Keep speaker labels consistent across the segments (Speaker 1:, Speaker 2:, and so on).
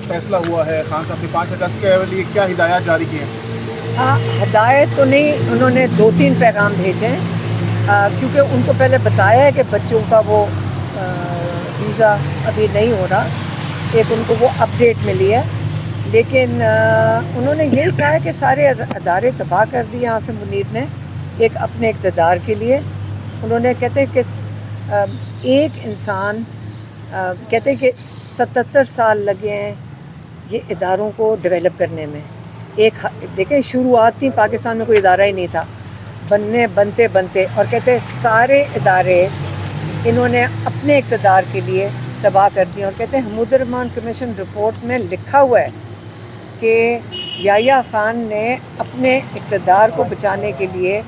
Speaker 1: فیصلہ ہوا ہے خان صاحب نے 5 اگست کے لیے کیا ہدایات جاری کی ہیں؟
Speaker 2: ہدایت تو نہیں، انہوں نے 2-3 پیغام بھیجے ہیں، کیونکہ ان کو پہلے بتایا ہے کہ بچوں کا وہ ویزا ابھی نہیں ہو رہا، ایک ان کو وہ اپڈیٹ ملی ہے، لیکن انہوں نے یہی کہا ہے کہ سارے ادارے تباہ کر دیے یہاں سے منیر نے ایک اپنے اقتدار کے لیے۔ انہوں نے کہتے ہیں کہ ایک انسان کہتے ہیں کہ 77 سال لگے ہیں یہ اداروں کو ڈیولپ کرنے میں۔ دیکھیں شروعات تھی، پاکستان میں کوئی ادارہ ہی نہیں تھا، بنتے اور کہتے ہیں سارے ادارے انہوں نے اپنے اقتدار کے لیے تباہ کر دیے، اور کہتے ہیں حمود الرحمن کمیشن رپورٹ میں لکھا ہوا ہے کہ یحییٰ خان نے اپنے اقتدار کو بچانے کے لیے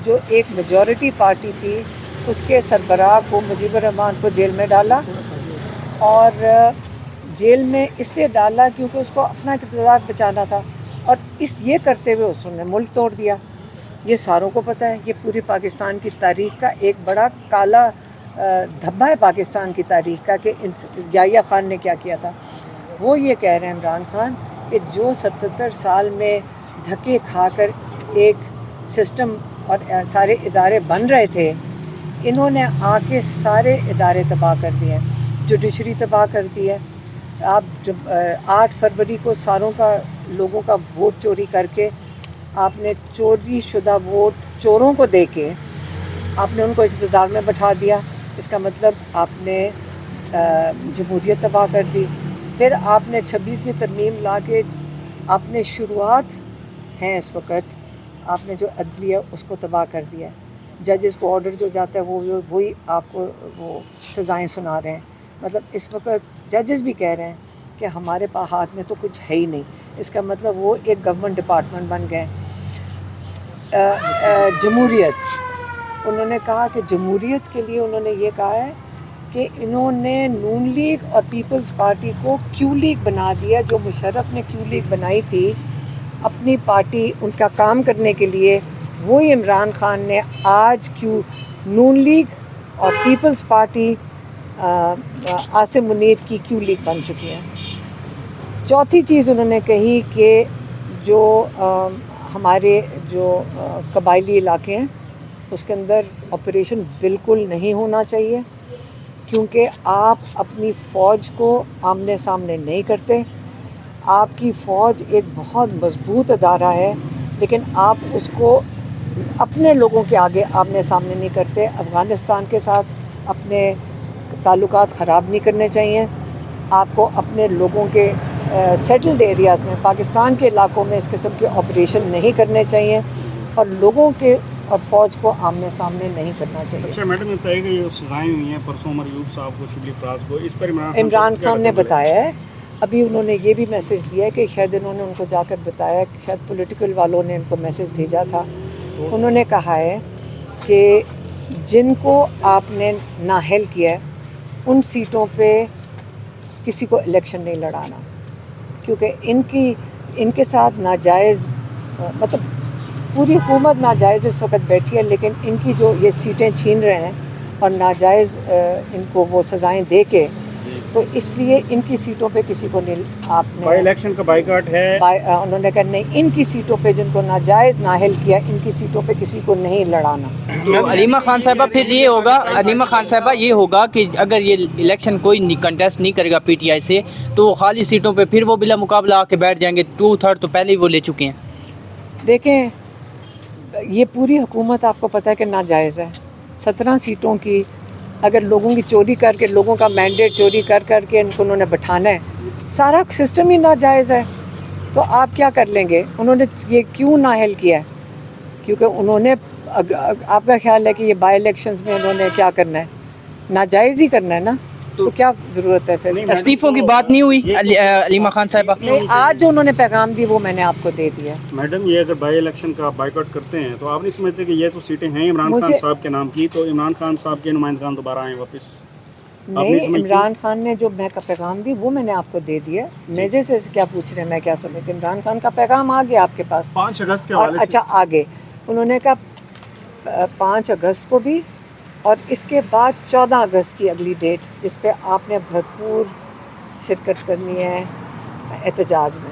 Speaker 2: جو ایک میجورٹی پارٹی تھی اس کے سربراہ کو مجیب الرحمن کو جیل میں ڈالا، اور جیل میں اس لیے ڈالا کیونکہ اس کو اپنا اقتدار بچانا تھا، اور یہ کرتے ہوئے اس نے ملک توڑ دیا۔ یہ ساروں کو پتہ ہے، یہ پوری پاکستان کی تاریخ کا ایک بڑا کالا دھبا ہے پاکستان کی تاریخ کا کہ یحییٰ خان نے کیا کیا تھا۔ وہ یہ کہہ رہے ہیں عمران خان کہ جو 77 سال میں دھکے کھا کر ایک سسٹم اور سارے ادارے بن رہے تھے، انہوں نے آ کے سارے ادارے تباہ کر دیے ہیں، جوڈیشری تباہ کر دی ہے۔ آپ جب 8 فروری کو ساروں کا لوگوں کا ووٹ چوری کر کے آپ نے چوری شدہ ووٹ چوروں کو دے کے آپ نے ان کو اقتدار میں بٹھا دیا، اس کا مطلب آپ نے جمہوریت تباہ کر دی۔ پھر آپ نے 26ویں ترمیم لا کے آپ نے شروعات ہیں اس وقت آپ نے جو عدلیہ اس کو تباہ کر دیا ہے، ججز کو آرڈر جو جاتا ہے وہی آپ کو وہ سزائیں سنا رہے ہیں۔ مطلب اس وقت ججز بھی کہہ رہے ہیں کہ ہمارے پاس ہاتھ میں تو کچھ ہے ہی نہیں، اس کا مطلب وہ ایک گورنمنٹ ڈپارٹمنٹ بن گئے۔ جمہوریت، انہوں نے کہا کہ جمہوریت کے لیے انہوں نے یہ کہا ہے کہ انہوں نے نون لیگ اور پیپلز پارٹی کو کیو لیگ بنا دیا، جو مشرف نے کیو لیگ بنائی تھی اپنی پارٹی ان کا کام کرنے کے لیے، وہی عمران خان نے آج نون لیگ اور پیپلز پارٹی عاصم منیر کی کیو لیگ بن چکی ہے۔ چوتھی چیز انہوں نے کہی کہ جو ہمارے جو قبائلی علاقے ہیں اس کے اندر آپریشن بالکل نہیں ہونا چاہیے، کیونکہ آپ اپنی فوج کو آمنے سامنے نہیں کرتے۔ آپ کی فوج ایک بہت مضبوط ادارہ ہے، لیکن آپ اس کو اپنے لوگوں کے آگے آمنے سامنے نہیں کرتے۔ افغانستان کے ساتھ اپنے تعلقات خراب نہیں کرنے چاہیے، آپ کو اپنے لوگوں کے سیٹلڈ ایریاز میں، پاکستان کے علاقوں میں اس قسم کے آپریشن نہیں کرنے چاہیے، اور لوگوں کے اور فوج کو آمنے سامنے نہیں کرنا چاہیے۔
Speaker 1: اچھا میڈم، یہ کہ جو سزائیں ہوئی ہیں پرسوں عمر ایوب صاحب کو، شبلی فراز کو، اس پر
Speaker 2: عمران خان نے بتایا ہے، ابھی انہوں نے یہ بھی میسج دیا ہے کہ شاید انہوں نے ان کو جا کر بتایا کہ شاید پولیٹیکل والوں نے ان کو میسج بھیجا تھا، انہوں نے کہا ہے کہ جن کو آپ نے نااہل کیا ہے ان سیٹوں پہ کسی کو الیکشن نہیں لڑانا، کیونکہ ان کے ساتھ ناجائز مطلب پوری حکومت ناجائز اس وقت بیٹھی ہے، لیکن ان کی جو یہ سیٹیں چھین رہے ہیں اور ناجائز ان کو وہ سزائیں دے کے، تو اس لیے ان کی سیٹوں پہ کسی کو نہیں آپ نے
Speaker 1: بائی الیکشن کا بائیکاٹ ہے۔
Speaker 2: انہوں نے کہا نہیں، ان کی سیٹوں پہ جن کو ناجائز نااہل کیا ان کی سیٹوں پہ کسی کو نہیں لڑانا۔
Speaker 3: تو علیمہ خان صاحبہ پھر یہ ہوگا، علیمہ خان صاحبہ یہ ہوگا کہ اگر یہ الیکشن کوئی کنٹیسٹ نہیں کرے گا پی ٹی آئی سے، تو وہ خالی سیٹوں پہ پھر وہ بلا مقابلہ آ کے بیٹھ جائیں گے، 2/3 تو پہلے ہی وہ لے چکے ہیں۔
Speaker 2: دیکھیں یہ پوری حکومت آپ کو پتہ ہے کہ ناجائز ہے، 17 سیٹوں کی اگر لوگوں کی چوری کر کے، لوگوں کا مینڈیٹ چوری کر کے ان کو انہوں نے بٹھانا ہے، سارا سسٹم ہی ناجائز ہے، تو آپ کیا کر لیں گے؟ انہوں نے یہ کیوں نااہل کیا ہے؟ کیونکہ انہوں نے آپ کا خیال ہے کہ یہ بائی الیکشنز میں انہوں نے کیا کرنا ہے؟ ناجائز ہی کرنا ہے نا، تو کیا ضرورت ہے پھر؟
Speaker 3: استعفوں کی بات نہیں ہوئی علیمہ خان صاحبہ؟
Speaker 2: نہیں، آج جو انہوں نے پیغام دی وہ میں نے آپ کو دے دیا۔
Speaker 1: میڈم یہ اگر بائی الیکشن کا بائیکاٹ کرتے ہیں تو آپ نہیں سمجھتے کہ یہ تو سیٹیں ہیں عمران خان صاحب کے نام کی، تو عمران خان صاحب کے نمائندگان دوبارہ آئیں واپس؟
Speaker 2: نہیں، عمران خان نے جو پیغام دی وہ میں نے آپ کو دے دیا۔ میجر سے کیا پوچھ رہے ہیں میں کیا سمجھتی؟ عمران خان کا پیغام آ گیا آپ کے پاس
Speaker 1: 5 اگست کے
Speaker 2: اور
Speaker 1: حوالے سے۔
Speaker 2: اچھا آگے انہوں نے کہا 5 اگست کو بھی، اور اس کے بعد 14 اگست کی اگلی ڈیٹ جس پہ آپ نے بھرپور شرکت کرنی ہے، احتجاج میں.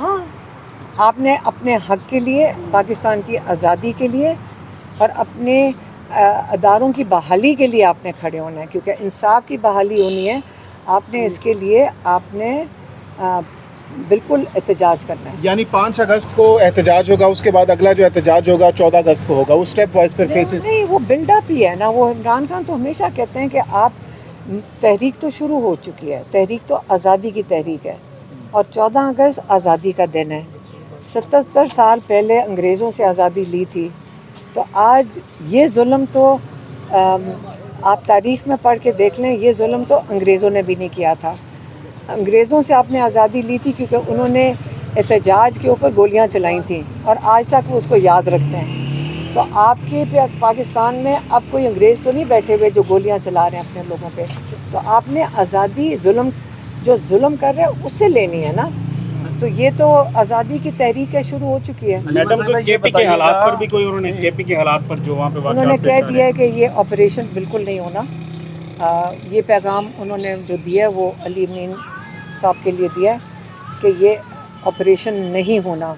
Speaker 2: ہاں آپ نے اپنے حق کے لیے, پاکستان کی آزادی کے لیے اور اپنے اداروں کی بحالی کے لیے آپ نے کھڑے ہونا ہے, کیونکہ انصاف کی بحالی ہونی ہے. آپ نے اس کے لیے آپ نے بالکل احتجاج کرنا ہے.
Speaker 4: یعنی 5 اگست کو احتجاج ہوگا, اس کے بعد اگلا جو احتجاج ہوگا 14 اگست کو ہوگا, وہ اسٹیپ وائز پھر فیسز.
Speaker 2: نہیں, وہ بلڈ اپ ہی ہے نا. وہ عمران خان تو ہمیشہ کہتے ہیں کہ آپ تحریک تو شروع ہو چکی ہے, تحریک تو آزادی کی تحریک ہے, اور 14 اگست آزادی کا دن ہے. 77 سال پہلے انگریزوں سے آزادی لی تھی, تو آج یہ ظلم تو آپ تاریخ میں پڑھ کے دیکھ لیں, یہ ظلم تو انگریزوں نے بھی نہیں کیا تھا. انگریزوں سے آپ نے آزادی لی تھی کیونکہ انہوں نے احتجاج کے اوپر گولیاں چلائی تھیں, اور آج تک وہ اس کو یاد رکھتے ہیں. تو آپ کے پاکستان میں اب کوئی انگریز تو نہیں بیٹھے ہوئے جو گولیاں چلا رہے ہیں اپنے لوگوں پہ. تو آپ نے آزادی جو ظلم کر رہے ہیں اس سے لینی ہے نا. تو یہ تو آزادی کی تحریک ہے, شروع ہو چکی ہے.
Speaker 1: میڈم کو کے پی کے حالات پر بھی کوئی انہوں نے کے پی کے حالات پر جو وہاں پہ
Speaker 2: انہوں نے کہہ دیا ہے کہ یہ آپریشن بالکل نہیں ہونا. یہ پیغام انہوں نے جو دیا ہے وہ علی امین صاحب کے لیے دیا ہے کہ یہ آپریشن نہیں ہونا.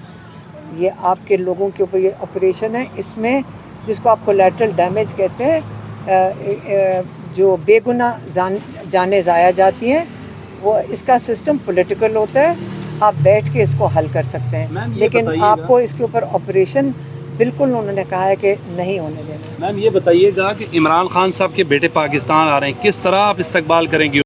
Speaker 2: یہ آپ کے لوگوں کے اوپر یہ آپریشن ہے. اس میں جس کو آپ کولیٹرل ڈیمیج کہتے ہیں, جو بے گناہ جانیں ضائع جاتی ہیں, وہ اس کا سسٹم پولیٹیکل ہوتا ہے. آپ بیٹھ کے اس کو حل کر سکتے ہیں, لیکن آپ کو اس کے اوپر آپریشن بالکل انہوں نے کہا ہے کہ نہیں ہونے دینا.
Speaker 5: میم یہ بتائیے گا کہ عمران خان صاحب کے بیٹے پاکستان آ رہے ہیں, کس طرح آپ استقبال کریں گے؟